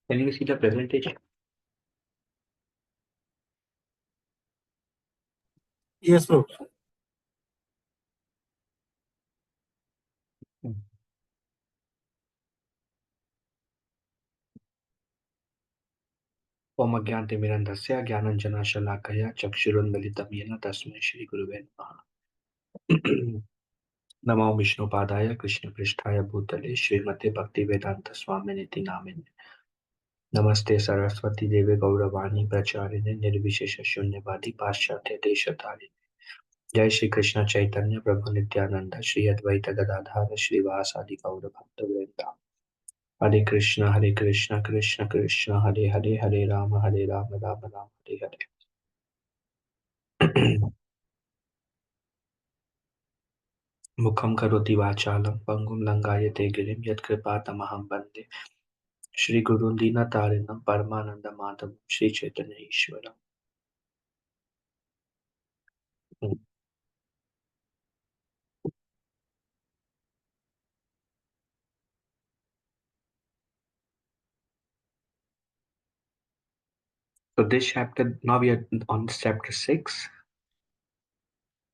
Can you see the presentation? Yes, bro. ओम अज्ञानतिमिरन्धस्य ज्ञानाञ्जनशलाकया चक्षुरुन्मिलितं येन तस्मै श्रीगुरुवे नमः। नमो विष्णुपादाय कृष्णपृष्ठाय भूतले श्रीमते भक्तिवेदान्तस्वामिनिति नामिने। नमस्ते सरस्वती देवे गौरवाणी प्रचारिणे निर्विशेष शून्यवादी पाश्चात्य देशतारिणे। जय श्री कृष्ण चैतन्य प्रभु नित्यानंद श्री अद्वैत गदाधार श्रीवासादि गौर भक्तवृंदा। हरे कृष्ण कृष्ण कृष्ण हरे हरे हरे राम राम राम हरे हरे। मुखं करोति वाचालं पंगुं लंघयते गिरिं यत्कृपातमहं वन्दे श्रीगुरुं दीनतारिणं परमानन्दमाधवं Sri Chaitanya ईश्वरम्। So this chapter, now we are on chapter 6,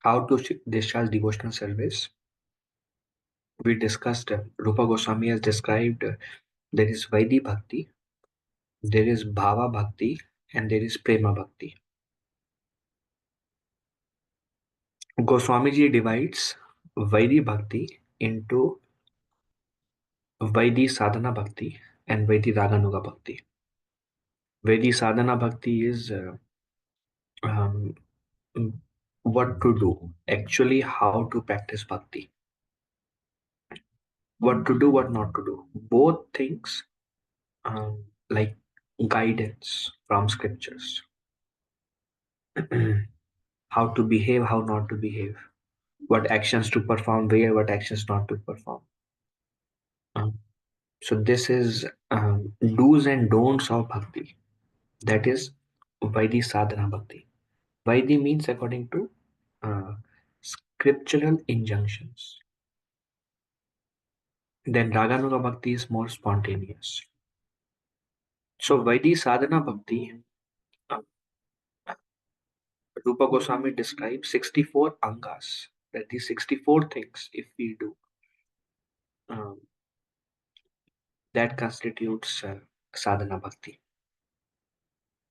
how to discharge devotional service. We discussed, Rupa Goswami has described, there is Vaidhi Bhakti, there is Bhava Bhakti, and there is Prema Bhakti. Goswami ji divides Vaidhi Bhakti into Vaidhi Sadhana Bhakti and Vaidhi Raganuga Bhakti. Vaidhi Sadhana Bhakti is um, what to do, actually how to practice Bhakti. What to do, what not to do. Both things like guidance from scriptures. How to behave, how not to behave. What actions to perform where, what actions not to perform. So this is do's and don'ts of Bhakti. That is Vaidhi Sadhana Bhakti. Vaidhi means according to scriptural injunctions. Then Raganuga Bhakti is more spontaneous. So Vaidhi Sadhana Bhakti, uh, Rupa Goswami describes 64 angas. That these 64 things, if we do, um, that constitutes sadhana bhakti.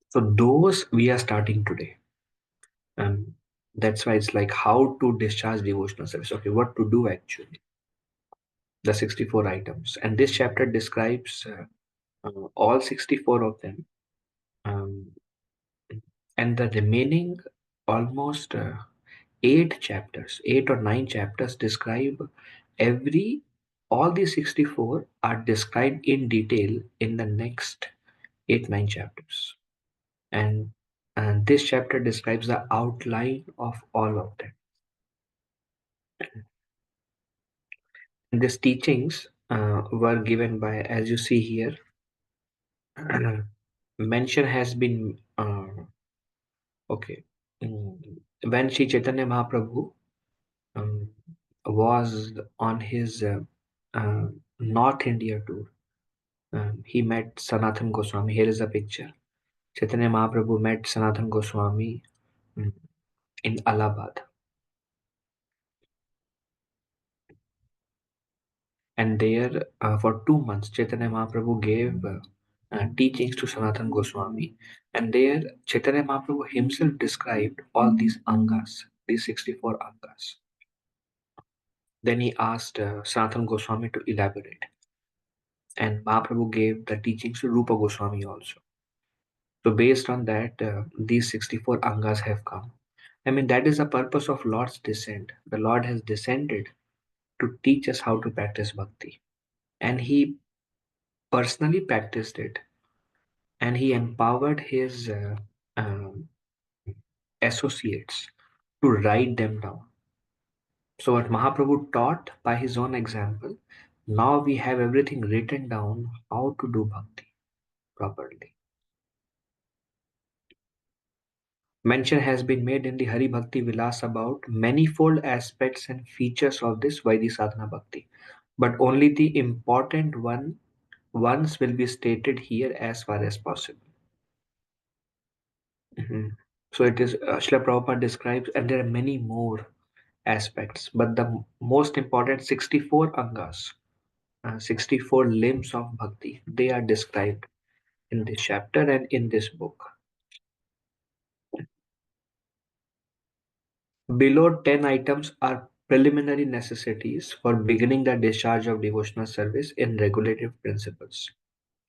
So those we are starting today. That's why it's like how to discharge devotional service. Okay, what to do actually. The 64 items. And this chapter describes all 64 of them. And the remaining almost 8 or 9 chapters describe all these 64 are described in detail in the next 8-9 chapters. And this chapter describes the outline of all of them. And these teachings were given by, as you see here, mention has been okay. When Sri Chaitanya Mahaprabhu was on his North India tour, he met Sanatana Goswami. Here is a picture. Chaitanya Mahaprabhu met Sanatana Goswami in Allahabad. And there, for 2 months, Chaitanya Mahaprabhu gave teachings to Sanatana Goswami. And there, Chaitanya Mahaprabhu himself described all these angas, these 64 angas. Then he asked Sanatana Goswami to elaborate. And Mahaprabhu gave the teachings to Rupa Goswami also. So based on that, these 64 angas have come. I mean, that is the purpose of Lord's descent. The Lord has descended to teach us how to practice bhakti. And he personally practiced it. And he empowered his um, associates to write them down. So what Mahaprabhu taught by his own example, now we have everything written down how to do bhakti properly. Mention has been made in the Hari Bhakti Vilas about manifold aspects and features of this Vaidhi Sadhana Bhakti. But only the important one ones will be stated here as far as possible. Mhm. So it is Srila Prabhupada describes, and there are many more aspects, but the most important 64 angas, 64 limbs of bhakti, they are described in this chapter and in this book. Below 10 items are preliminary necessities for beginning the discharge of devotional service in regulative principles.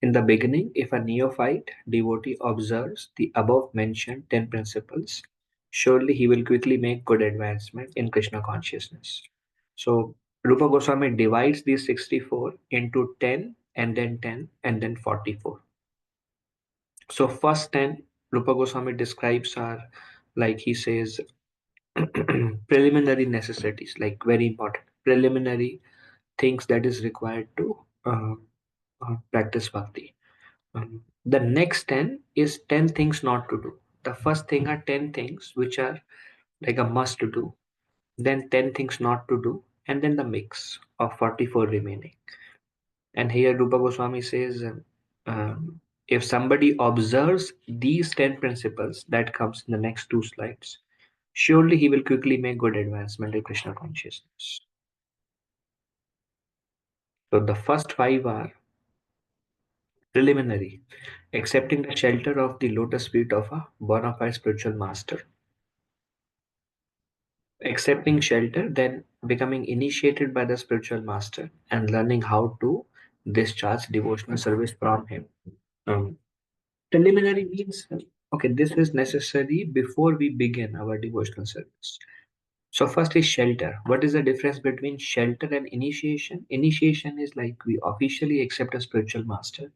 In the beginning, if a neophyte devotee observes the above mentioned 10 principles, surely he will quickly make good advancement in Krishna consciousness. So, Rupa Goswami divides these 64 into 10 and then 10 and then 44. So, first 10, Rupa Goswami describes are, like he says, preliminary necessities, like very important preliminary things that is required to practice bhakti. The next 10 is 10 things not to do. The first thing are 10 things which are like a must to do, then 10 things not to do, and then the mix of 44 remaining. And here Rupa Goswami says, if somebody observes these 10 principles that comes in the next two slides, surely he will quickly make good advancement in Krishna consciousness. So the first five are preliminary, accepting the shelter of the lotus feet of a bona fide spiritual master. Accepting shelter, then becoming initiated by the spiritual master and learning how to discharge devotional service from him. Um, Preliminary means, okay, this is necessary before we begin our devotional service. So first is shelter. What is the difference between shelter and initiation? Initiation is like we officially accept a spiritual master,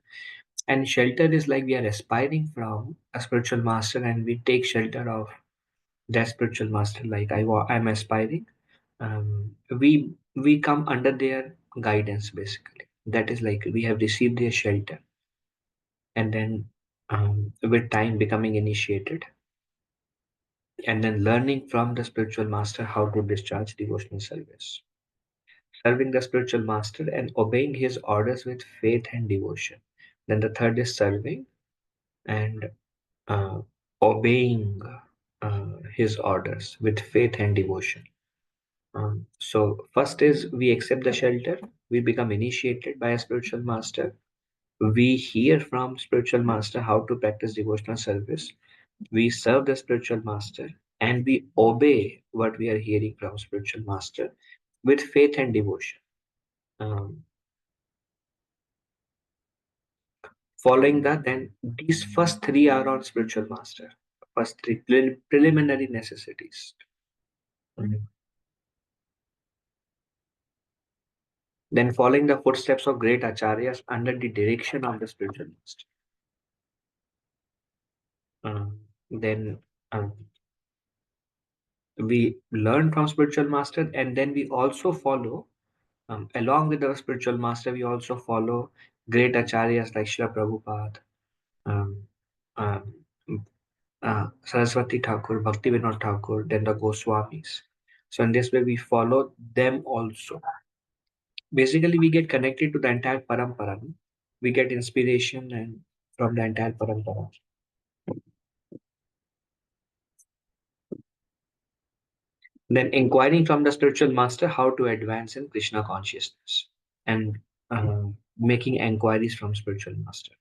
and shelter is like we are aspiring from a spiritual master and we take shelter of that spiritual master. Like I'm aspiring. We come under their guidance basically. That is like we have received their shelter, and then with time becoming initiated, and then learning from the spiritual master how to discharge devotional service, serving the spiritual master and obeying his orders with faith and devotion. Then the third is serving and uh, obeying his orders with faith and devotion. So first is we accept the shelter, we become initiated by a spiritual master, we hear from spiritual master how to practice devotional service, we serve the spiritual master, and we obey what we are hearing from spiritual master with faith and devotion. Um, Following that, then these first three are on spiritual master. First three preliminary necessities. Mhm. Then following the footsteps of great acharyas under the direction of the spiritual master. Then we learn from spiritual master, and then we also follow, along with our spiritual master, we also follow great acharyas like Srila Prabhupada, um, um, Saraswati Thakur, Bhakti Vinod Thakur, then the Goswamis. So in this way, we follow them also. Basically, we get connected to the entire parampara. No? We get inspiration and from the entire parampara. Then inquiring from the spiritual master how to advance in Krishna consciousness, and making inquiries from spiritual master.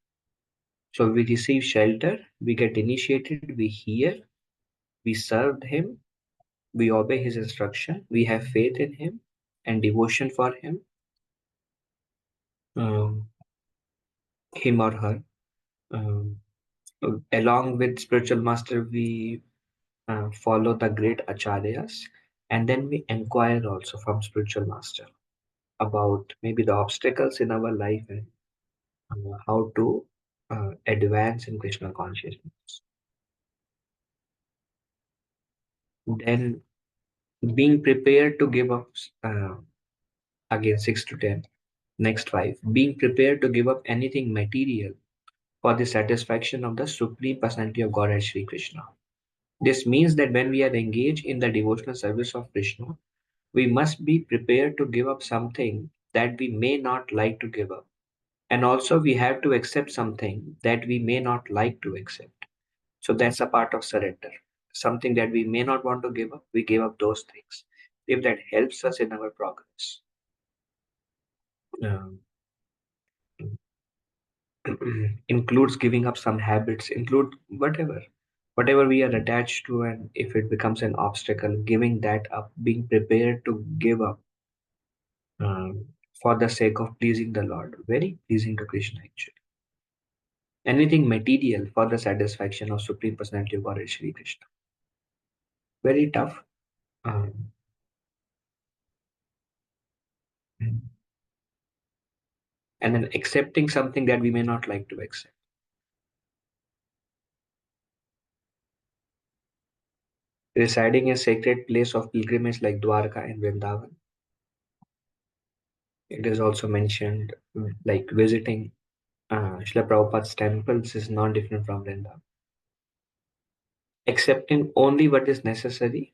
So we receive shelter, we get initiated, we hear, we serve him, we obey his instruction, we have faith in him and devotion for him, um, him or her. Um, Along with spiritual master, we follow the great acharyas, and then we inquire also from spiritual master about maybe the obstacles in our life and how to advance in Krishna consciousness. Then being prepared to give up, again 6 to 10. Next 5. Being prepared to give up anything material for the satisfaction of the Supreme Personality of Godhead Sri Krishna. This means that when we are engaged in the devotional service of Krishna, we must be prepared to give up something that we may not like to give up, And also, we have to accept something that we may not like to accept. So that's a part of surrender. Something that we may not want to give up, we give up those things if that helps us in our progress. Um, includes giving up some habits, include whatever we are attached to, and if it becomes an obstacle, giving that up, being prepared to give up for the sake of pleasing the Lord, very pleasing to Krishna actually. Anything material for the satisfaction of Supreme Personality of Godhead Shri Krishna. Very tough. Um, and then accepting something that we may not like to accept. Residing in a sacred place of pilgrimage like Dwarka and Vrindavan. It is also mentioned like visiting Srila Prabhupada's temples is not different from Vrindavan. Accepting only what is necessary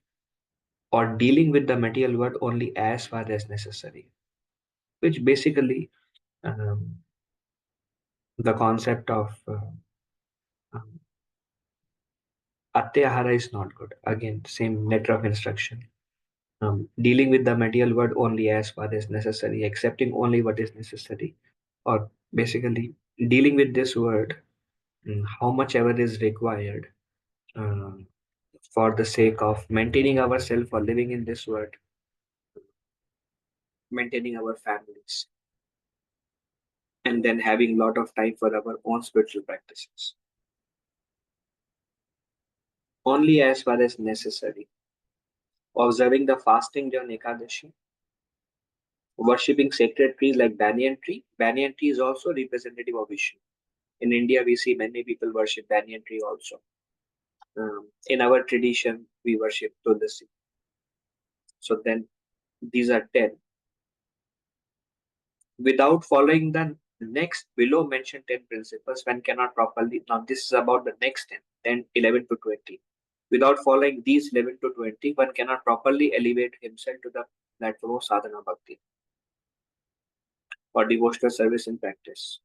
or dealing with the material world only as far as necessary, which basically um, the concept of um, Atyahara is not good. Again, same letter of instruction. Dealing with the material world only as far as necessary, accepting only what is necessary, or basically dealing with this world how much ever is required um, for the sake of maintaining ourselves or living in this world, maintaining our families, and then having a lot of time for our own spiritual practices. Only as far as necessary. Observing the fasting during Ekadashi, worshipping sacred trees like banyan tree. Banyan tree is also representative of Vishnu. In India, we see many people worship banyan tree also. In our tradition, we worship Tulasi. So then these are 10. Without following the next below mentioned 10 principles, one cannot properly. Now, this is about the next 10, 10, 11 to 20. Without following these 11 to 20, one cannot properly elevate himself to the platform of sadhana bhakti or devotional service in practice.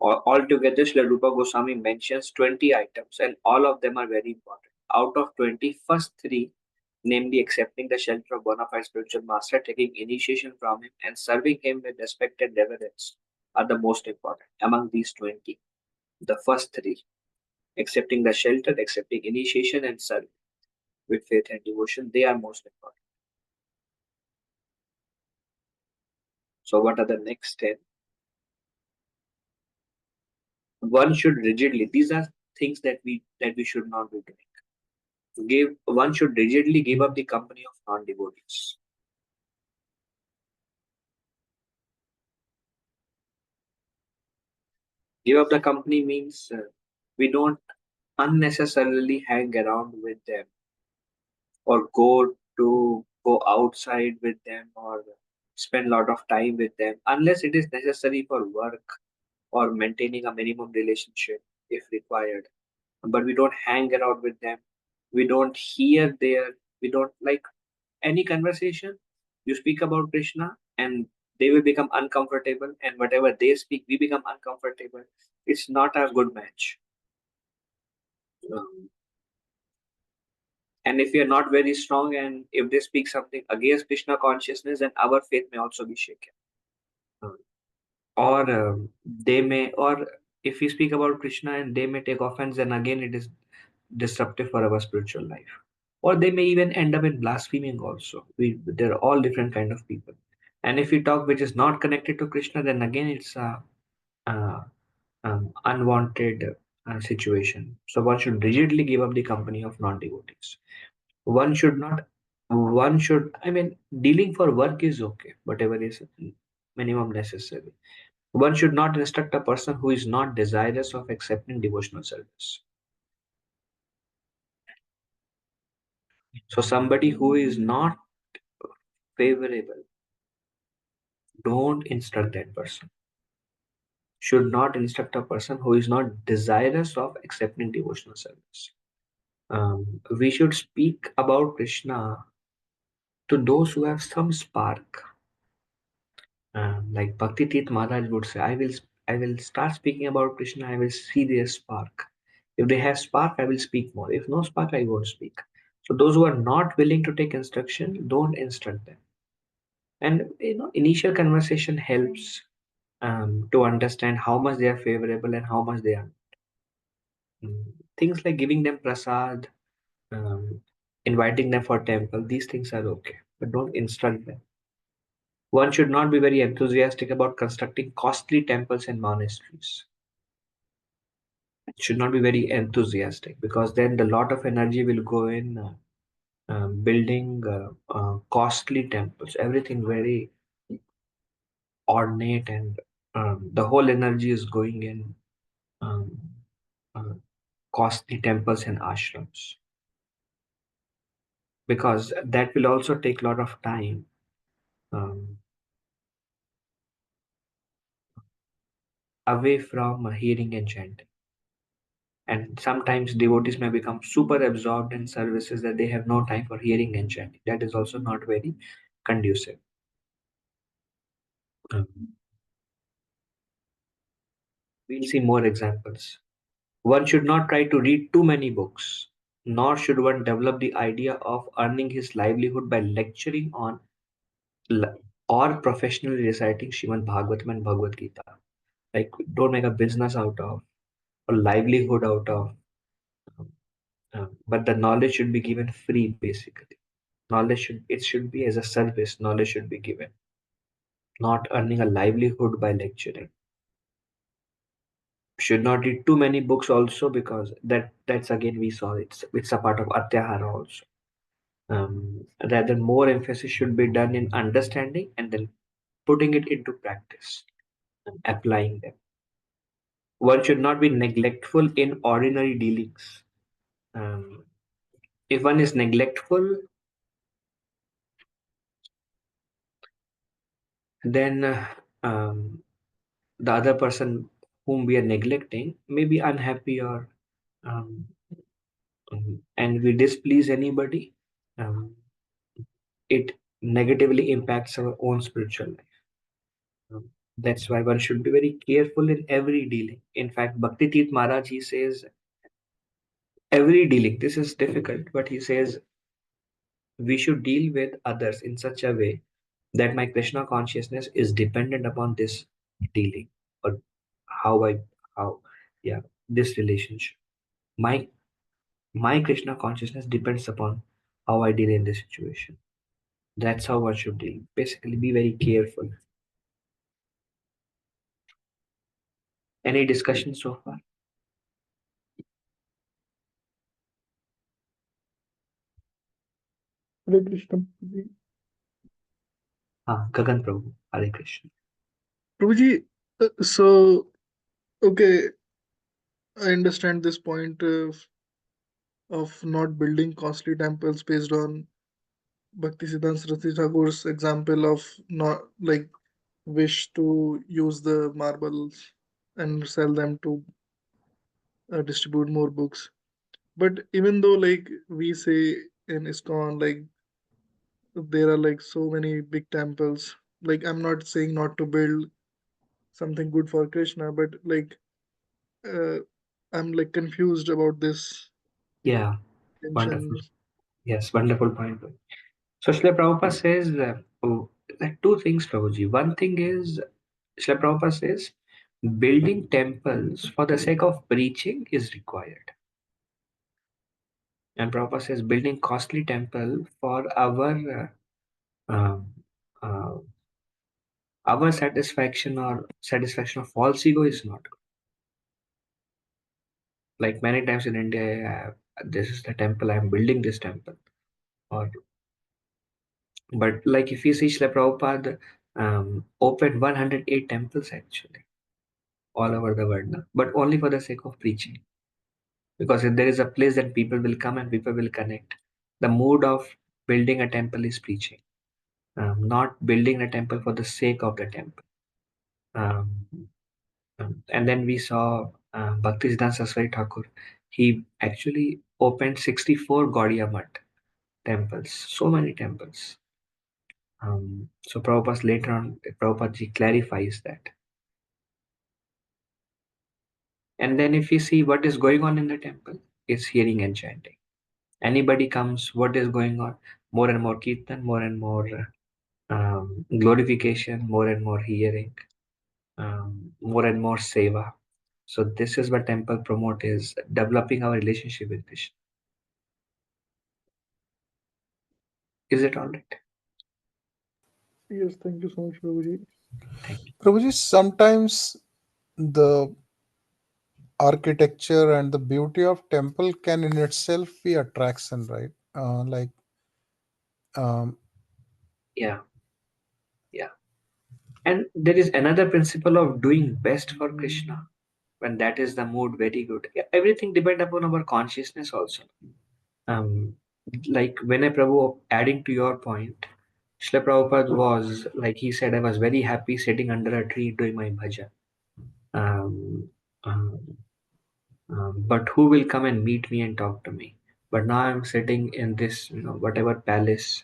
Altogether, Srila Rupa Goswami mentions 20 items, and all of them are very important. Out of 20, first three, namely accepting the shelter of bona fide spiritual master, taking initiation from him, and serving him with respect and reverence, are the most important. Among these 20, the first three, accepting the shelter, accepting initiation, and serving with faith and devotion, they are most important. So, what are the next 10? One should rigidly, these are things that we should not be doing. One should rigidly give up the company of non-devotees. Give up the company means we don't unnecessarily hang around with them or go outside with them or spend a lot of time with them unless it is necessary for work or maintaining a minimum relationship if required. But we don't hang around with them. We don't hear we don't like any conversation. You speak about Krishna and they will become uncomfortable, and whatever they speak, we become uncomfortable. It's not a good match. Um, and if we are not very strong, and if they speak something against Krishna consciousness, then our faith may also be shaken. Um, or they may, or if we speak about Krishna and they may take offense, then again it is disruptive for our spiritual life. Or they may even end up in blaspheming also. They're all different kind of people. And if we talk which is not connected to Krishna, then again it's a unwanted situation. So one should rigidly give up the company of non-devotees. One should not. One should. I mean, dealing for work is okay, whatever is minimum necessary. One should not instruct a person who is not desirous of accepting devotional service. So somebody who is not favorable, don't instruct that person. Should not instruct a person who is not desirous of accepting devotional service. We should speak about Krishna to those who have some spark. Like Bhakti Tirth Maharaj would say, I will start speaking about Krishna, I will see their spark. If they have spark, I will speak more. If no spark, I won't speak. So those who are not willing to take instruction, don't instruct them. And initial conversation helps to understand how much they are favorable and how much they are. Things like giving them prasad, um, inviting them for temple, these things are okay, but don't instruct them. One should not be very enthusiastic about constructing costly temples and monasteries. Should not be very enthusiastic, because then the lot of energy will go in building costly temples, everything very ornate, and the whole energy is going in um, uh, costly temples and ashrams, because that will also take a lot of time um, away from hearing and chanting. And sometimes devotees may become super absorbed in services that they have no time for hearing and chanting. That is also not very conducive. Um, we'll see more examples. One should not try to read too many books, nor should one develop the idea of earning his livelihood by lecturing on or professionally reciting Srimad Bhagavatam and Bhagavad Gita. Like, don't make a business out of or livelihood out of, um, but the knowledge should be given free, basically. It should be as a service. Knowledge should be given, not earning a livelihood by lecturing. Should not read too many books also, because that's again we saw it's a part of atyahara also. Rather, more emphasis should be done in understanding and then putting it into practice and applying them. One should not be neglectful in ordinary dealings. Um, if one is neglectful, then the other person whom we are neglecting may be unhappy, or um, and we displease anybody, um, it negatively impacts our own spiritual life. That's why one should be very careful in every dealing. In fact, Bhakti Tirth Maharaj, he says, every dealing, this is difficult, but he says we should deal with others in such a way that my Krishna consciousness is dependent upon this dealing, or how I, how, yeah, this relationship. My my Krishna consciousness depends upon how I deal in this situation. That's how one should deal. Basically, be very careful. Any discussion so far? Hare Krishna. Prabhuji, Gagan Prabhu, Hare Krishna. Prabhuji, so okay, I understand this point of not building costly temples based on Bhaktisiddhanta Saraswati Thakur's example of not like wish to use the marbles and sell them to distribute more books. But even though like we say in ISKCON, like there are like so many big temples. Like I'm not saying not to build something good for Krishna, but like uh, I'm like confused about this Yeah, wonderful. tension. Yes, wonderful point. So Srila Prabhupada says like two things, Prabhuji. One thing is, Srila Prabhupada says building temples for the sake of preaching is required. And Prabhupada says building costly temple for um, uh, our satisfaction or satisfaction of false ego is not good. Like many times in India, this is the temple, I'm building this temple. Or but like if you see Srila Prabhupada opened 108 temples actually all over the world now, but only for the sake of preaching. Because if there is a place that people will come and people will connect, the mood of building a temple is preaching, not building a temple for the sake of the temple. Um, and then we saw Bhaktisiddhanta Saraswati Thakur. He actually opened 64 Gaudiya Math temples, so many temples. So Prabhupada later on, Prabhupada ji clarifies that. And then if you see what is going on in the temple, it's hearing and chanting. Anybody comes, what is going on? More and more kirtan, more and more glorification, more and more hearing, more and more seva. So this is what temple promote, is developing our relationship with Krishna. Is it all right? Yes, thank you so much, Prabhuji. Thank you. Prabhuji, sometimes the architecture and the beauty of temple can in itself be attraction, right? Like um, Yeah, yeah. And there is another principle of doing best for Krishna. When that is the mood, very good. Yeah, everything depend upon our consciousness also. Um, like when I Prabhu, adding to your point, Srila Prabhupada was like he said, I was very happy sitting under a tree doing my bhajan. Um, um, but who will come and meet me and talk to me? But now I'm sitting in this, whatever palace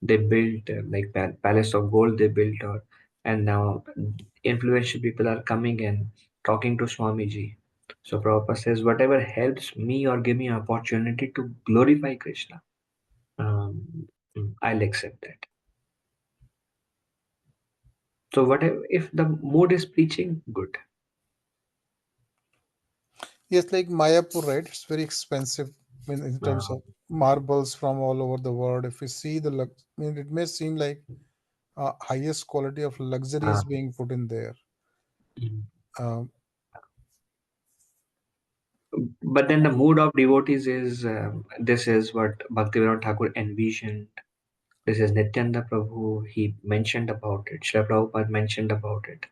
they built, like palace of gold they built, and now influential people are coming and talking to Swamiji. So Prabhupada says, whatever helps me or give me an opportunity to glorify Krishna, I'll accept that. So whatever, if the mood is preaching, good. yes, like Mayapur, right? It's very expensive in terms Uh, of marbles from all over the world. If you see I mean, it may seem like highest quality of luxury uh, is being put in there. mm. Um, But then the mood of devotees is this is what Bhaktivinoda Thakur envisioned. This is Nityananda Prabhu. He mentioned about it. Srila Prabhupada mentioned about it.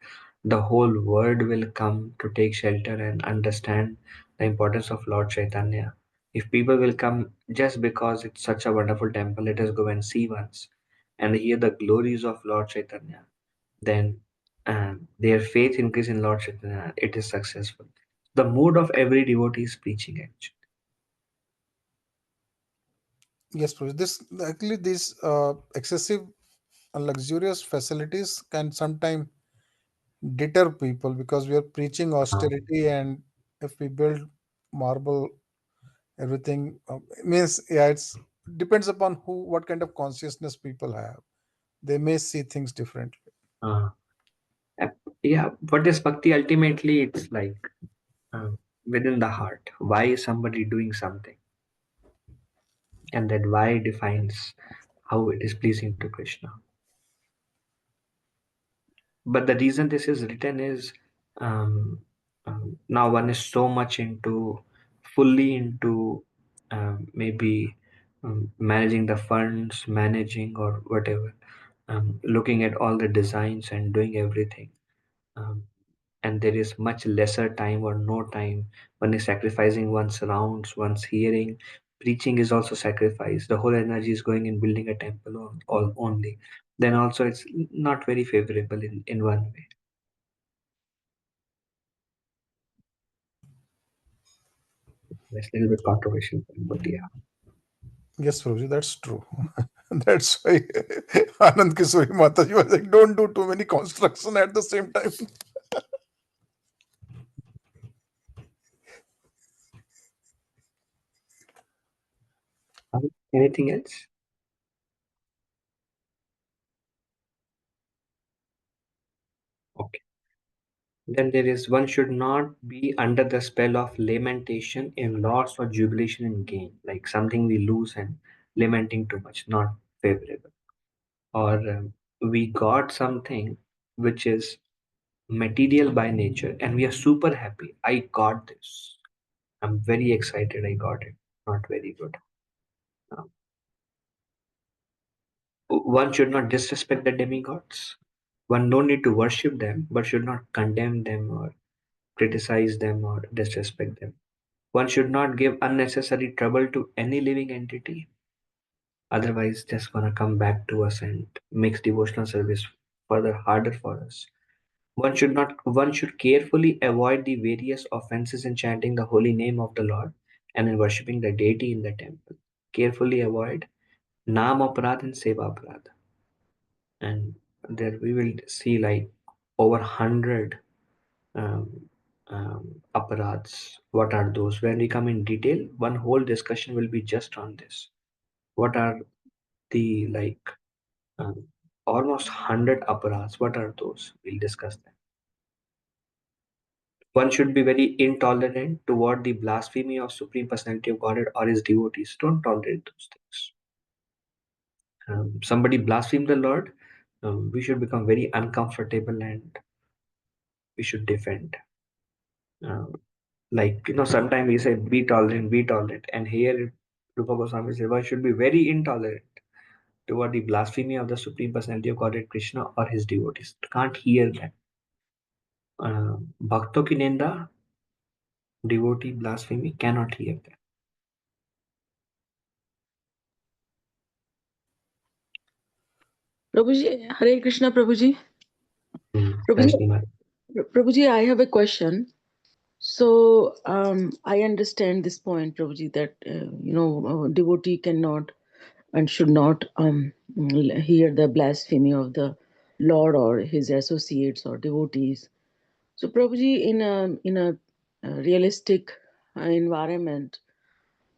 The whole world will come to take shelter and understand the importance of Lord Chaitanya. If people will come just because it's such a wonderful temple, let us go and see once and hear the glories of Lord Chaitanya. Then their faith increase in Lord Chaitanya. It is successful. The mood of every devotee is preaching actually. yes, Prabhuji. This actually these excessive and luxurious facilities can sometimes deter people because we are preaching Uh, austerity, and if we build marble everything means, yeah, it's depends upon who what kind of consciousness people have. They may see things differently. uh, yeah, what is bhakti? Ultimately, it's like within the heart. Why is somebody doing something? And that why defines how it is pleasing to Krishna. But the reason this is written is um, now one is so much into, fully into maybe managing the funds, managing or whatever, looking at all the designs and doing everything. Um, and there is much lesser time or no time. One is sacrificing one's rounds, one's hearing. Preaching is also sacrifice. The whole energy is going in building a temple all only. Then also it's not very favorable in one way. It's a little bit controversial, but yeah. Yes, Prabhuji, that's true. That's why Anand Kishori Mataji was like, don't do too many construction at the same time. Anything else? Okay. Then there is, one should not be under the spell of lamentation in loss or jubilation in gain, like something we lose and lamenting too much, not favorable. Or we got something which is material by nature and we are super happy. I got this. I'm very excited. I got it. Not very good. Um, one should not disrespect the demigods. One no need to worship them, but should not condemn them or criticize them or disrespect them. One should not give unnecessary trouble to any living entity. Otherwise, just gonna come back to us and makes devotional service further harder for us. One should carefully avoid the various offenses in chanting the holy name of the Lord and in worshipping the deity in the temple. Carefully avoid Nam Aparad and Seva Aparad. And there we will see like over 100 Aparads. What are those? When we come in detail, one whole discussion will be just on this. What are the um, almost 100 aparads? What are those? We'll discuss that. One should be very intolerant toward the blasphemy of Supreme Personality of Godhead or his devotees. Don't tolerate those things. Somebody blaspheme the Lord, we should become very uncomfortable and we should defend. Sometimes we say be tolerant, and here Rupa Goswami says one should be very intolerant toward the blasphemy of the Supreme Personality of Godhead Krishna or his devotees. Can't hear that. Bhakto ki nenda, devotee blasphemy, cannot hear that. Prabhuji, Hare Krishna, Prabhuji. Prabhuji, Prabhuji, I have a question. So I understand this point, Prabhuji, that a devotee cannot and should not hear the blasphemy of the Lord or his associates or devotees. So, Prabhuji, in a realistic environment,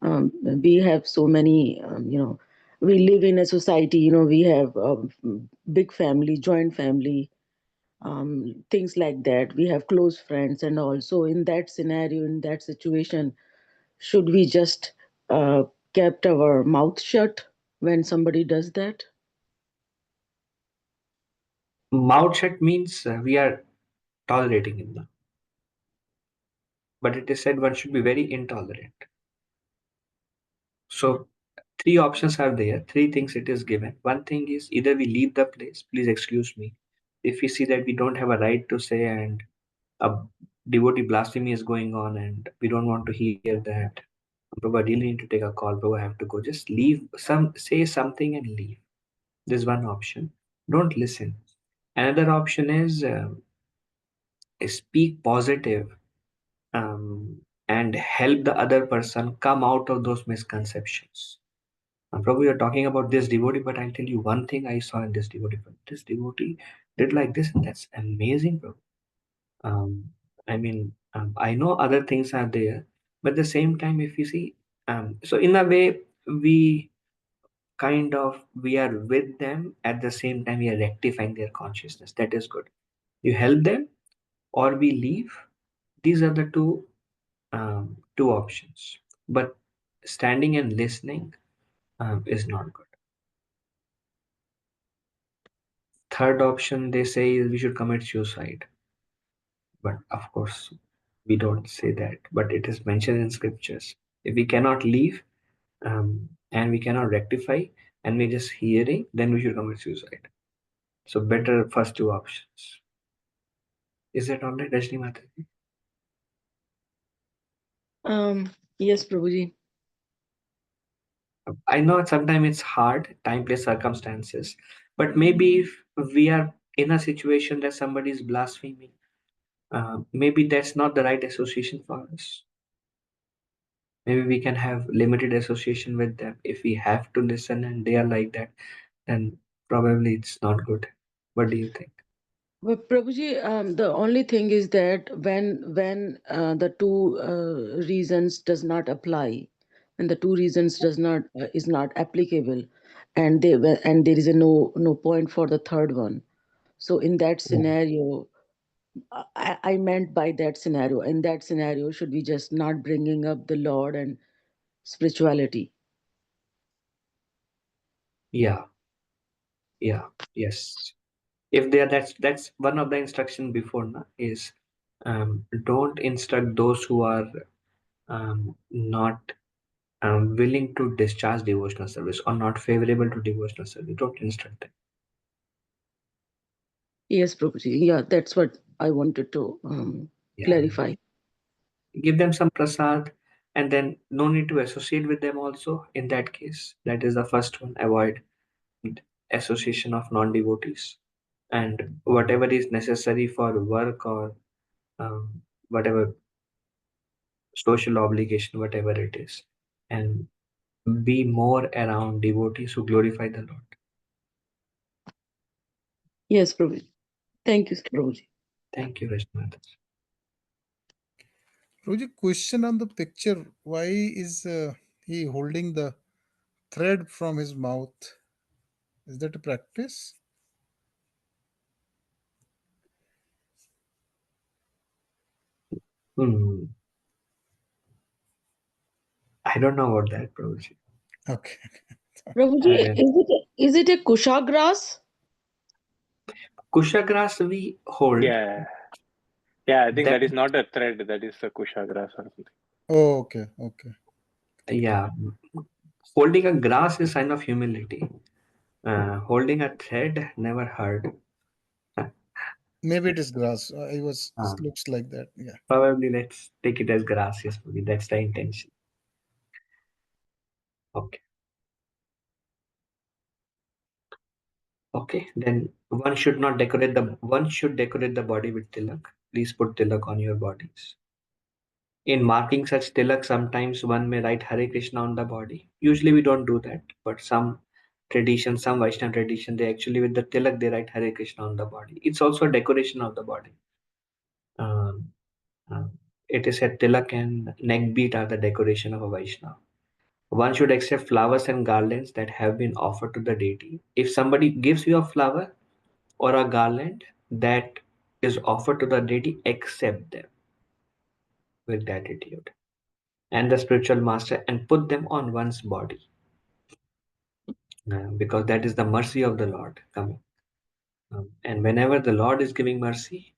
we have so many, we live in a society. We have big family, joint family, things like that. We have close friends, and also in that scenario, in that situation, should we just kept our mouth shut when somebody does that? Mouth shut means we are tolerating him, but it is said one should be very intolerant. So three options are there, three things it is given. One thing is either we leave the place, please excuse me. If we see that we don't have a right to say and a devotee blasphemy is going on and we don't want to hear that, Prabhu, I really need to take a call, Prabhu, I have to go. Just leave, say something and leave. There's one option. Don't listen. Another option is speak positive and help the other person come out of those misconceptions. Prabhu, you're talking about this devotee, but I'll tell you one thing I saw in this devotee. This devotee did like this, and that's amazing, Prabhu. I know other things are there, but at the same time, if you see, so in a way, we we are with them at the same time we are rectifying their consciousness. That is good. You help them or we leave. These are the two options. But standing and listening is not good. Third option they say is we should commit suicide. But of course, we don't say that. But it is mentioned in scriptures. If we cannot leave and we cannot rectify and we're just hearing, then we should commit suicide. So better first two options. Is that all right, Rajni Mataji? Yes, Prabhuji. I know sometimes it's hard, time, place, circumstances, but maybe if we are in a situation that somebody is blaspheming, maybe that's not the right association for us. Maybe we can have limited association with them. If we have to listen and they are like that, then probably it's not good. What do you think? Well, Prabhuji, the only thing is that when the two reasons does not apply, and the two reasons does not is not applicable, and there is a no point for the third one. So in that scenario, I meant by that scenario. In that scenario, should we just not bringing up the Lord and spirituality? Yeah, yes. If they are, that's one of the instruction before na, is don't instruct those who are not willing to discharge devotional service or not favorable to devotional service. Don't instruct them. Yes, Prabhuji. Yeah, that's what I wanted to Yeah. clarify. Give them some prasad and then no need to associate with them also in that case. That is the first one. Avoid association of non-devotees and whatever is necessary for work or whatever social obligation, whatever it is, and be more around devotees who glorify the Lord. Yes, Prabhuji. Thank you, Prabhuji. Thank you, Rajnath. Roji, question on the picture. Why is he holding the thread from his mouth? Is that a practice? Hmm. I don't know about that, Prabhuji. Okay. Prabhuji, I, is it a kusha grass? Kusha grass we hold. Yeah. Yeah, I think That, that is not a thread, that is a kusha grass or something. Oh, okay. Okay. yeah, holding a grass is sign of humility. Holding a thread, never heard. Maybe it is grass. It was Uh, looks like that. Yeah. Probably let's take it as grass. Yes, maybe that's the intention. Okay. Okay. Then one should decorate the body with tilak. Please put tilak on your bodies. In marking such tilak, sometimes one may write Hare Krishna on the body. Usually we don't do that, but some tradition, some Vaishnava tradition, they actually with the tilak they write Hare Krishna on the body. It's also a decoration of the body. Um, it is said tilak and neck bead are the decoration of a Vaishnava. One should accept flowers and garlands that have been offered to the deity. If somebody gives you a flower or a garland that is offered to the deity, accept them with gratitude and the spiritual master and put them on one's body, because that is the mercy of the Lord coming. And whenever the Lord is giving mercy,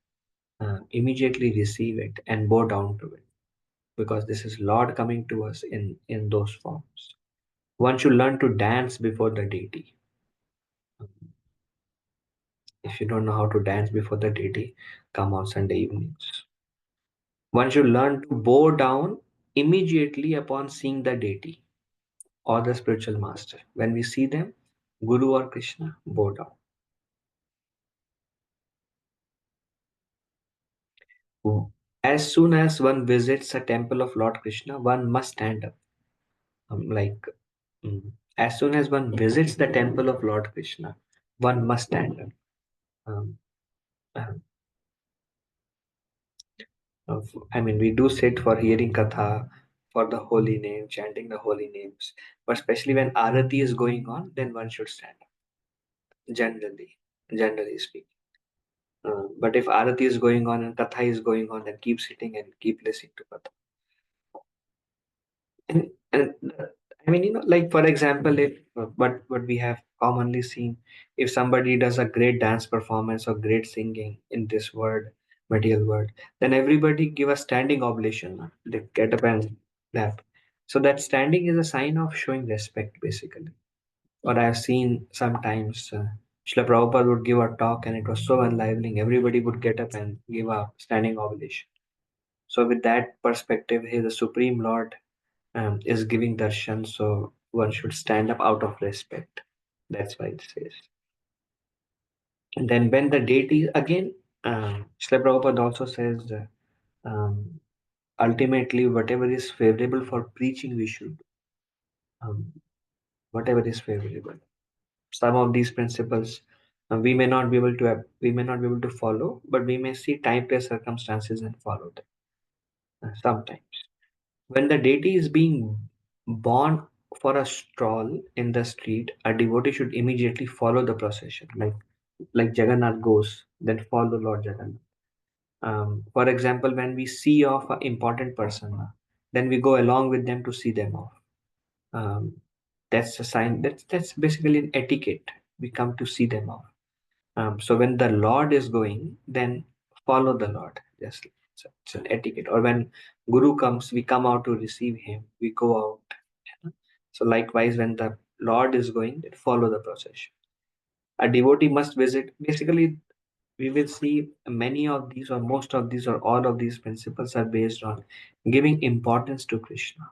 immediately receive it and bow down to it, because this is Lord coming to us in those forms. One should learn to dance before the deity. If you don't know how to dance before the deity, come on Sunday evenings. One should learn to bow down immediately upon seeing the deity or the spiritual master. When we see them, Guru or Krishna, bow down. As soon as one visits a temple of Lord Krishna, one must stand up. Like, as soon as one visits the temple of Lord Krishna, one must stand up. Um, um, I mean, we do sit for hearing katha, for the holy name, chanting the holy names. But especially when arati is going on, then one should stand up. Generally speaking. But if arati is going on and katha is going on, then keep sitting and keep listening to katha. And I mean, like for example, if what we have commonly seen, if somebody does a great dance performance or great singing in this world, material world, then everybody give a standing oblation. They get up and clap. So that standing is a sign of showing respect, basically. Or I've seen sometimes Srila Prabhupada would give a talk and it was so enlivening. Everybody would get up and give a standing ovation. So with that perspective, he is the Supreme Lord, is giving darshan, so one should stand up out of respect. That's why it says. And then when the deity again, Srila Prabhupada also says, um, ultimately whatever is favorable for preaching, we should do. Whatever is favorable. Some of these principles we may not be able to follow, but we may see time plus circumstances and follow them sometimes. When the deity is being born for a stroll in the street, a devotee should immediately follow the procession, like Jagannath goes, then follow Lord Jagannath. For example, when we see off an important person, then we go along with them to see them off. Um, that's a sign. That's basically an etiquette. We come to see them off. So when the Lord is going, then follow the Lord. Just it's an etiquette. Or when Guru comes, we come out to receive him. We go out. So likewise, when the Lord is going, then follow the procession. A devotee must visit. Basically, we will see many of these, or most of these, or all of these principles are based on giving importance to Krishna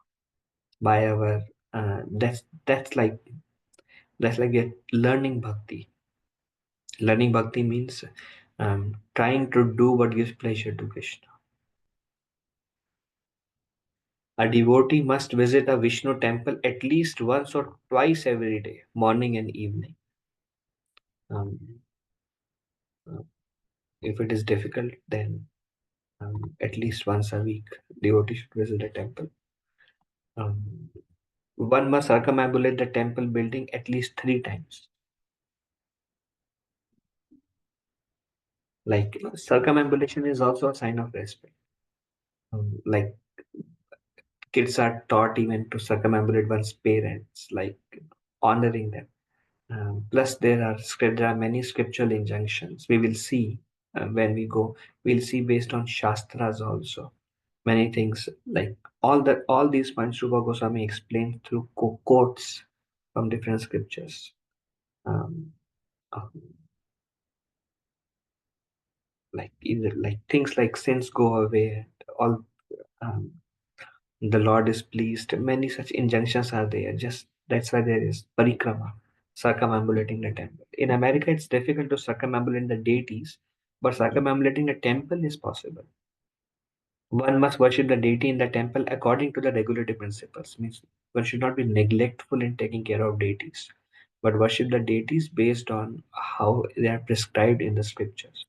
by our. That's like a learning bhakti. Learning bhakti means trying to do what gives pleasure to Krishna. A devotee must visit a Vishnu temple at least once or twice every day, morning and evening. Um, uh, if it is difficult, then At least once a week, devotee should visit the temple. One must circumambulate the temple building at least 3 times. Like circumambulation is also a sign of respect. Like kids are taught even to circumambulate one's parents, like honoring them. Plus, there are many scriptural injunctions. We will see when we go. We'll see based on shastras also many things, like all these points Rupa Goswami explained through quotes from different scriptures. Um, um, like either like things like sins go away, all um, the Lord is pleased. Many such injunctions are there. Just that's why there is parikrama, circumambulating the temple. In America, it's difficult to circumambulate the deities, but circumambulating the temple is possible. One must worship the deity in the temple according to the regulative principles. Means one should not be neglectful in taking care of deities, but worship the deities based on how they are prescribed in the scriptures.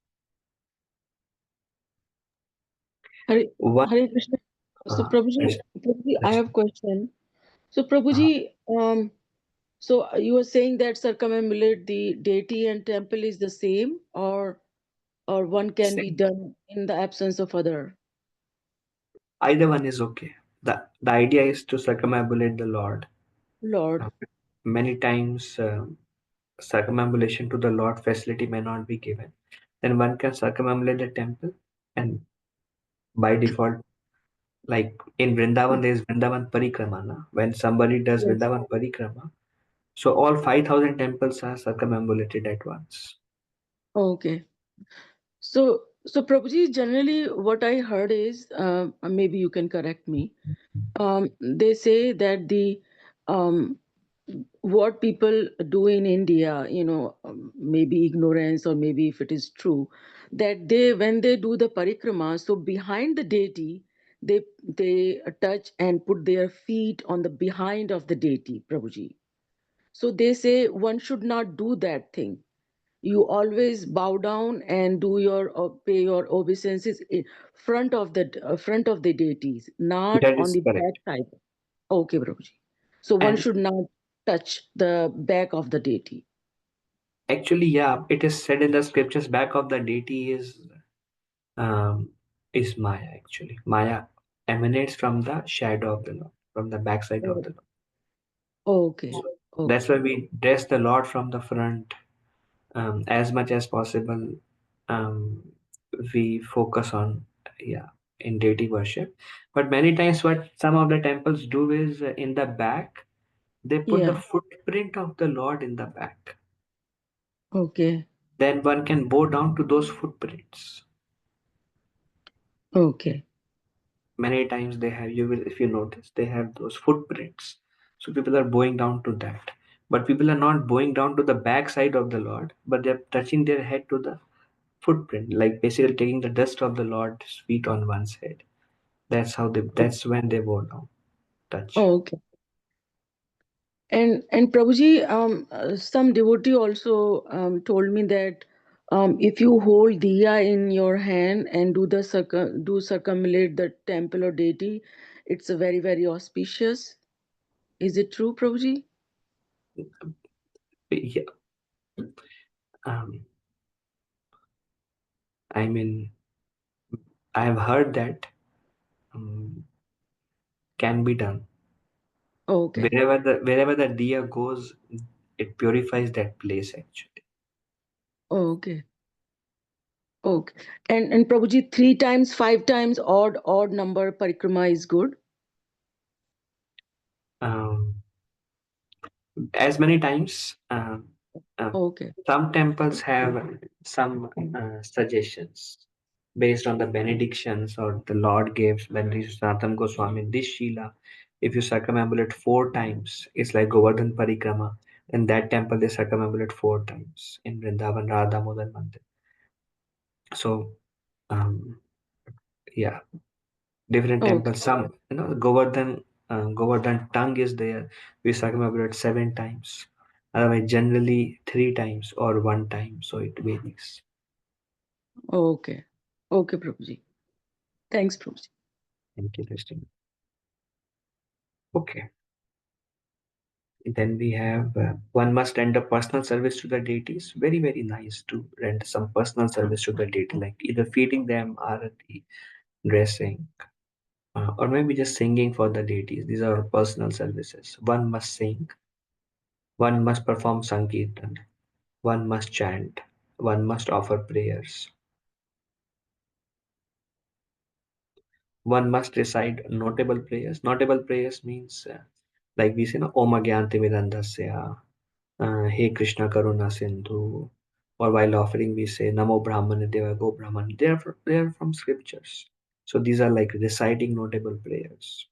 Hare, One, Hare Krishna. So Prabhuji, I have question. So Prabhuji, so you were saying that circumambulate the deity and temple is the same, or one can be done in the absence of other? either one is okay. The idea is to circumambulate the Lord. Lord. Many times, circumambulation to the Lord facility may not be given. Then one can circumambulate the temple, and by default, like in Vrindavan, there is Vrindavan Parikrama. Na? When somebody does Yes. Vrindavan Parikrama, so all 5,000 temples are circumambulated at once. Okay. So Prabhuji, generally what I heard is, maybe you can correct me. They say that the what people do in India, maybe ignorance or maybe if it is true, that when they do the parikrama, so behind the deity, they touch and put their feet on the behind of the deity, Prabhuji. So they say one should not do that thing. You always bow down and do your pay your obeisances in front of the deities, not That on is the back correct. side. Okay, Prabhuji. So one And should not touch the back of the deity. actually, yeah, it is said in the scriptures, back of the deity um, is Maya. Actually, Maya emanates from the shadow of the Lord, from the backside of Oh, the Lord. okay. That's Okay. why we dress the Lord from the front as much as possible. Um, we focus on, yeah, in deity worship. But many times, what some of the temples do is in the back, they put the Yeah. footprint of the Lord in the back. Okay. Then one can bow down to those footprints. Okay. Many times they have, you will, if you notice, they have those footprints. So people are bowing down to that. But people are not bowing down to the back side of the Lord, but they're touching their head to the footprint, like basically taking the dust of the Lord's feet on one's head. That's when they bow down, touch. Okay. And Prabhuji, some devotee also told me that if you hold diya in your hand and do circumambulate the temple or deity, it's a very, very auspicious. Is it true, Prabhuji? Yeah. Um, I mean, I have heard that can be done. Okay. Wherever the diya goes, it purifies that place actually. Okay. Okay. And Prabhuji, 3 times, 5 times odd number parikrama is good. Um, as many times. Okay. Some temples have some suggestions based on the benedictions or the Lord gives. When Sanatana Goswami, this Shila, if you circumambulate 4 times, it's like Govardhan Parikrama. In that temple, they circumambulate 4 times in Vrindavan Radha Modan Mandir. So, yeah, different Okay. temples. Some, Govardhan tongue is there. We circumambulate 7 times. Otherwise, generally 3 times or 1 time. So it varies. Okay. Okay, Prabhuji. Thanks, Prabhuji. Thank you, Christine. Okay. Then we have one must render personal service to the deities. Very, very nice to render some personal service to the deity, like either feeding them, arati, dressing, or maybe just singing for the deities. These are personal services. One must sing, one must perform sankirtan, one must chant, one must offer prayers, one must recite notable prayers. Notable prayers means like we say, no, Om Agyanti Midandasya, Hey Krishna Karuna Sindhu, or while offering we say Namo Brahmane Deva Go Brahman. They are from scriptures. So these are like reciting notable prayers.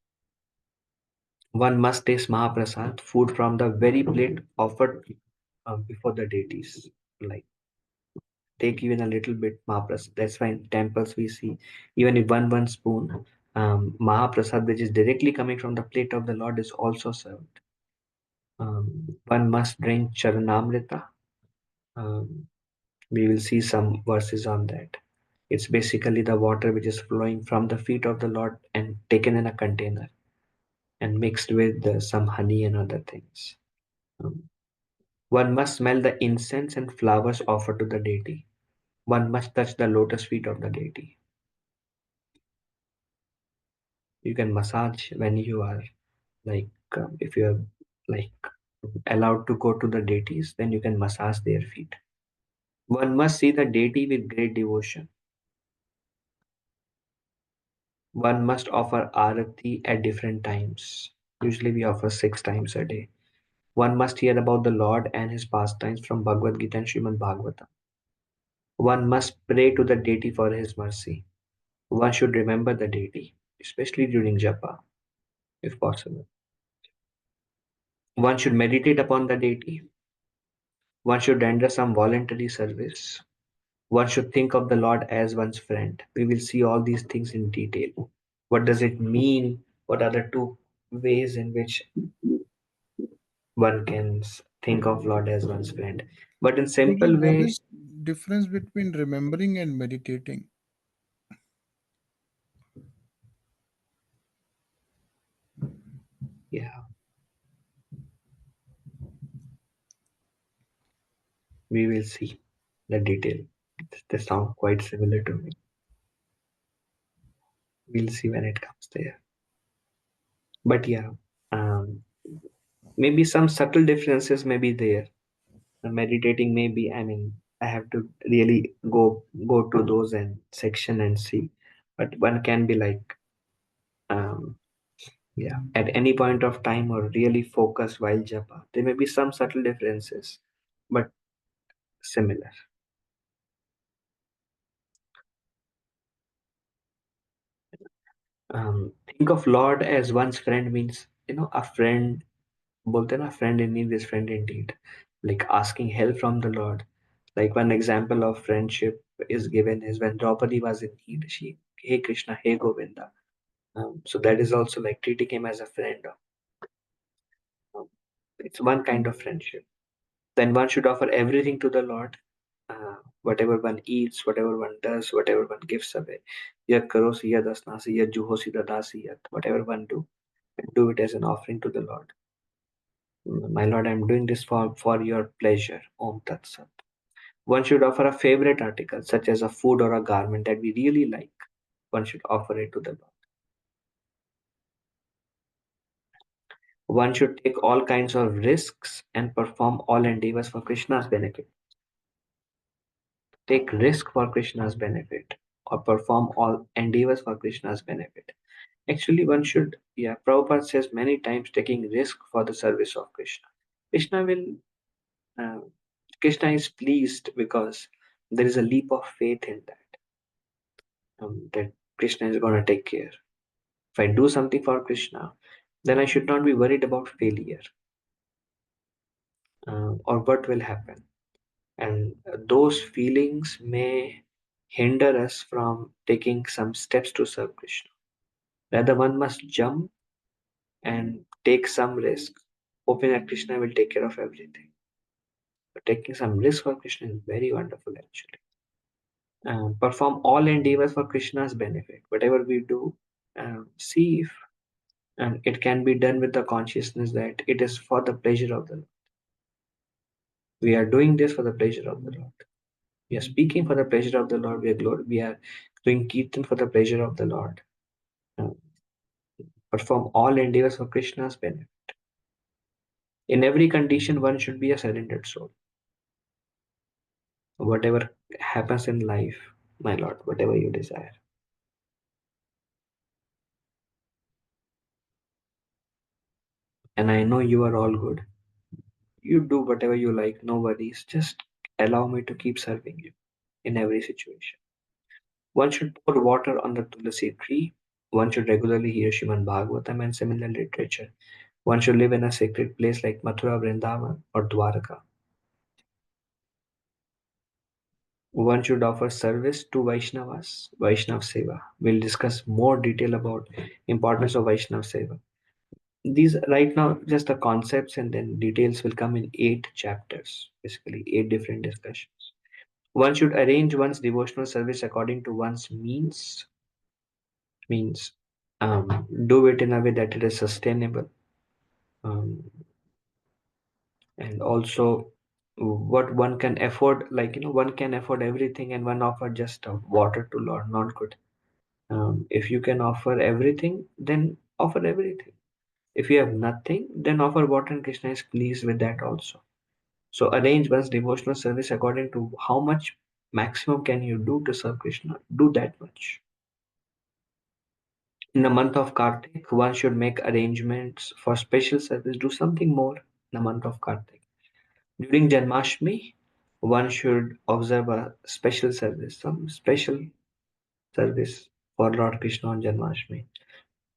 One must taste Mahaprasad, food from the very plate offered before the deities. Like take even a little bit Mahaprasad. That's why in temples we see even if one spoon Mahaprasad, which is directly coming from the plate of the Lord, is also served. One must drink Charanamrita. Um, we will see some verses on that. It's basically the water which is flowing from the feet of the Lord and taken in a container and mixed with some honey and other things. Um, one must smell the incense and flowers offered to the deity. One must touch the lotus feet of the deity. You can massage when you are like, if you are like allowed to go to the deities, then you can massage their feet. One must see the deity with great devotion. One must offer arati at different times. Usually we offer 6 times a day. One must hear about the Lord and his pastimes from Bhagavad Gita and Srimad Bhagavatam. One must pray to the deity for his mercy. One should remember the deity, especially during japa, if possible. One should meditate upon the deity. One should render some voluntary service. One should think of the Lord as one's friend. We will see all these things in detail. What does it mean? What are the two ways in which one can think of Lord as one's friend? But in Prabhuji, simple what way, is difference between remembering and meditating? yeah, we will see the detail. They sound quite similar to me. We'll see when it comes there. But yeah, um, maybe some subtle differences may be there. Meditating may be, I mean, I have to really go to those and section and see. But one can be like, um, yeah, at any point of time or really focus while japa. There may be some subtle differences, but similar. Think of Lord as one's friend means, a friend. बोलते हैं ना, friend in need is friend indeed. Like asking help from the Lord. Like one example of friendship is given is when Draupadi was in need. She, hey Krishna, hey Govinda. So that is also like treating him as a friend. Um, it's one kind of friendship. Then one should offer everything to the Lord. Whatever one eats, whatever one does, whatever one gives away. Yat karosi yad asnasi yad juhosi dadasi yat. Whatever one do it as an offering to the Lord. My Lord, I'm doing this for your pleasure. Om Tat Sat. One should offer a favorite article, such as a food or a garment that we really like. One should offer it to the Lord. One should take all kinds of risks and perform all endeavors for Krishna's benefit. Take risk for Krishna's benefit or perform all endeavors for Krishna's benefit. Actually, one should, yeah, Prabhupada says many times taking risk for the service of Krishna. Krishna will, uh, Krishna is pleased because there is a leap of faith in that Krishna is going to take care. If I do something for Krishna, then I should not be worried about failure or what will happen. And those feelings may hinder us from taking some steps to serve Krishna. Rather, one must jump and take some risk, hoping that Krishna will take care of everything. But taking some risk for Krishna is very wonderful, actually. Perform all endeavors for Krishna's benefit. Whatever we do, see if it can be done with the consciousness that it is for the pleasure of the Lord. We are doing this for the pleasure of the Lord. We are speaking for the pleasure of the Lord. We are doing kirtan for the pleasure of the Lord. Perform all endeavors for Krishna's benefit. In every condition, one should be a surrendered soul. Whatever happens in life, my Lord, whatever you desire. And I know you are all good. You do whatever you like, no worries. Just allow me to keep serving you in every situation. One should pour water on the tulsi tree. One should regularly hear Srimad Bhagavatam and similar literature. One should live in a sacred place like Mathura, Vrindavan, or Dwaraka. One should offer service to Vaishnavas, Vaishnav Seva. We'll discuss more detail about importance of Vaishnav Seva. These right now just the concepts, and then details will come in 8 chapters, basically 8 different discussions. One should arrange one's devotional service according to one's means. Do it in a way that it is sustainable, and also what one can afford. Like, one can afford everything and one offer just water to Lord, not good. If you can offer everything, then offer everything. If you have nothing, then offer water, and Krishna is pleased with that also. So arrange one's devotional service according to how much maximum can you do to serve Krishna. Do that much. In the month of Kartik, one should make arrangements for special service. Do something more in the month of Kartik. During Janmashtami, one should observe a special service, some special service for Lord Krishna on Janmashtami.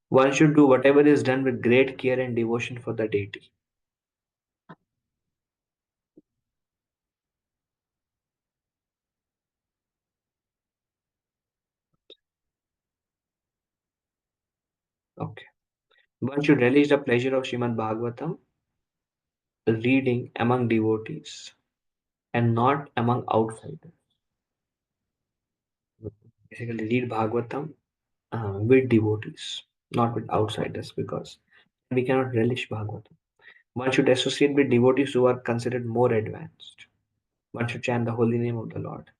One should do whatever is done with great care and devotion for the deity. Okay. One should relish the pleasure of Srimad Bhagavatam reading among devotees and not among outsiders. Basically, read Bhagavatam with devotees, not with outsiders, because we cannot relish Bhagavatam. One should associate with devotees who are considered more advanced. One should chant the holy name of the Lord.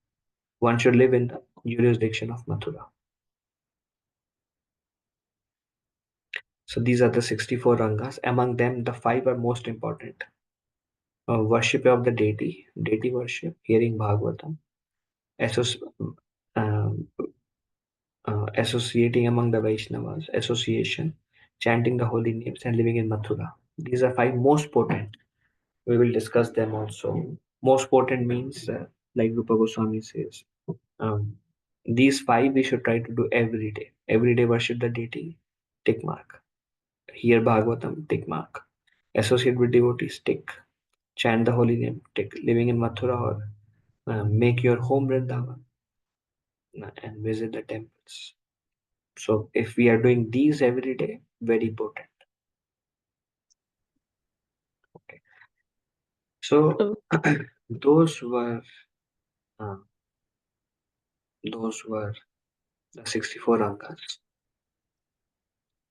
One should live in the jurisdiction of Mathura. So these are the 64 rangas. Among them, the 5 are most important. Worship of the deity worship, hearing Bhagavatam, um, associating among the Vaishnavas, association, chanting the holy names, and living in Mathura. These are 5 most potent. We will discuss them also. Most potent means, like Rupa Goswami says, these 5 we should try to do every day. Every day worship the deity, tick mark. Hear Bhagavatam, tick mark. Associate with devotees, tick. Chant the holy name, tick. Living in Mathura, or make your home Vrindavan and visit the temples. So if we are doing these every day, very important. Okay. So those were uh, the 64 rangas.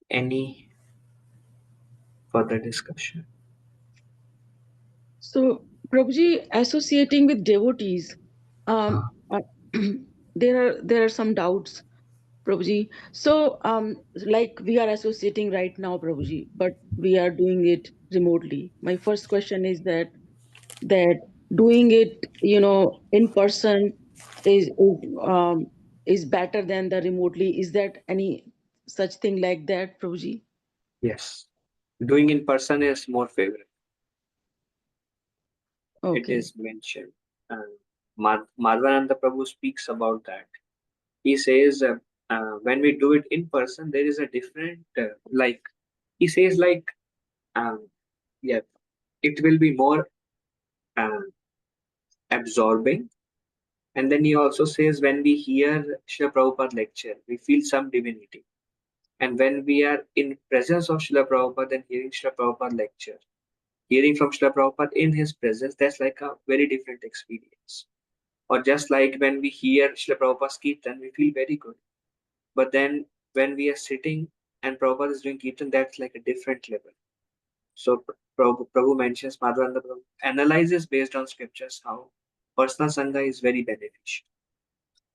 Any further discussion? So, Prabhuji, associating with devotees, uh, there are some doubts, Prabhuji. So, like we are associating right now, Prabhuji, but we are doing it remotely. My first question is that doing it, in person is better than the remotely. Is that any such thing like that, Prabhuji? Yes. Doing in person is more favorable. It Okay. is mentioned. And Madhvananda Prabhu speaks about that. He says, when we do it in person, there is a different, like, he says, like, yeah, it will be more absorbing. And then he also says, when we hear Srila Prabhupada lecture, we feel some divinity. And when we are in presence of Srila Prabhupada and hearing Srila Prabhupada lecture, hearing from Srila Prabhupada in his presence, that's like a very different experience. Or just like when we hear Srila Prabhupada's Kirtan, we feel very good. But then when we are sitting and Prabhupada is doing Kirtan, that's like a different level. So Prabhu mentions, Madhavananda Prabhu analyzes based on scriptures how personal Sangha is very beneficial.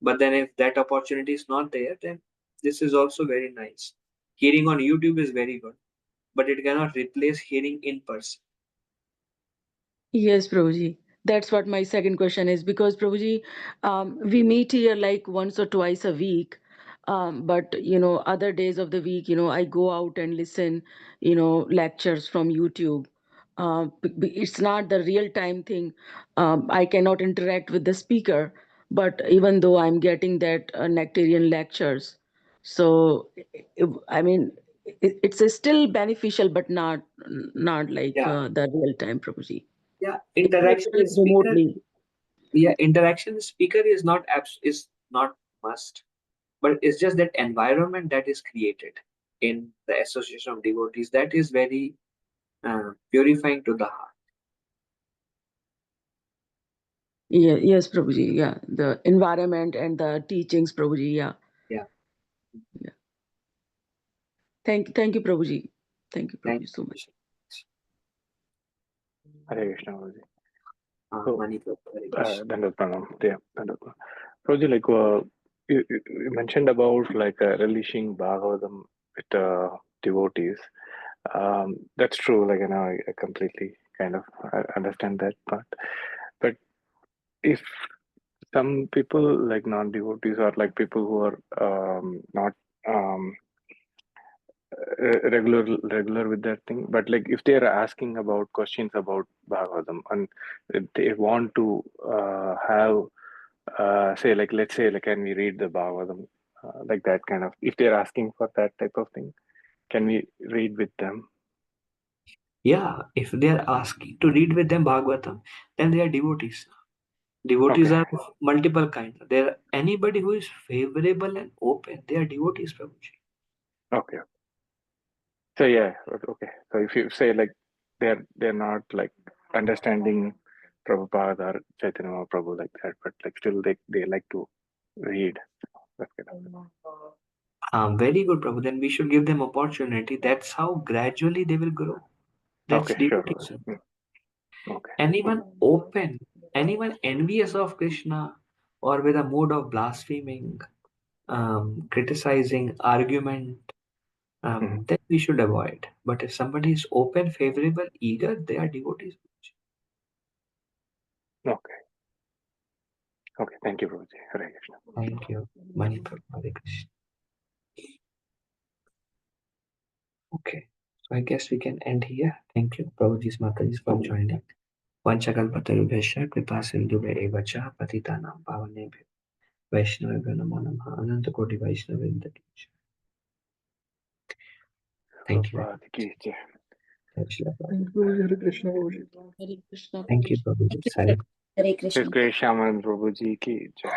But then if that opportunity is not there, then this is also very nice. Hearing on YouTube is very good, but it cannot replace hearing in person. Yes, Prabhuji. That's what my second question is, because Prabhuji, we meet here like once or twice a week. But other days of the week, I go out and listen, lectures from YouTube. It's not the real time thing. I cannot interact with the speaker, but even though I'm getting that nectarian lectures, so I mean, it's still beneficial, but not like the real time, Prabhuji. Yeah, Even if interaction it with is speaker. remotely. Yeah, interaction with speaker is not must, but it's just that environment that is created in the association of devotees that is very purifying to the heart. Yeah, yes, Prabhuji. Yeah, the environment and the teachings, Prabhuji. Yeah. Yeah. Thank you, Prabhuji. Thank you, Thank Prabhuji, so much. Hare Krishna, Prabhuji. So, Hare Krishna. Dandavat Pranam. Yeah, Dandavat Pranam. Prabhuji, like you mentioned about like relishing Bhagavatam with devotees. That's true. Like I completely kind of understand that part. But if some people like non-devotees or like people who are not um, regular with that thing, but like if they are asking about questions about Bhagavatam and they want to have say like let's say like can we read the Bhagavatam like that kind of, if they're asking for that type of thing, can we read with them? Yeah, if they are asking to read with them Bhagavatam, then they are devotees. Devotees Okay. are of multiple kinds. There anybody who is favorable and open, they are devotees, Prabhuji. Okay. So yeah, okay. So if you say like they're not like understanding Prabhupada or Chaitanya Mahaprabhu like that, but like still they like to read. That's kind of. Very good, Prabhu. Then we should give them opportunity. That's how gradually they will grow. That's Okay, sure. devotees. Okay. Anyone open, anyone envious of Krishna or with a mood of blaspheming, criticizing, argument, then we should avoid. But if somebody is open, favorable, eager, they are devotees. Okay. Okay. Thank you, Prabhuji. Hare Krishna. Thank you. Manipur, Hare Krishna. Okay. So I guess we can end here. Thank you, Prabhuji's Mataji's for joining. Vanchakalpatarubhesha Kripasindhubhe Cha Patitanam Pavanebhyo Vaishnavabhyo Namo Namaha Anantakoti Vaishnavendra ki jai. Thank you. Prabhupada ki jai. Thank you, Prabhuji. Hare Krishna, Prabhuji. Hare Krishna. Thank you, Prabhuji. Hare Shri Krishna. Krishna Prabhuji ki jai.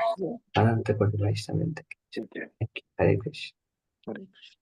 Anantakoti Vaishnavendra ki jai. Jai. Thank you. Hare Krishna. Hare Hare Krishna.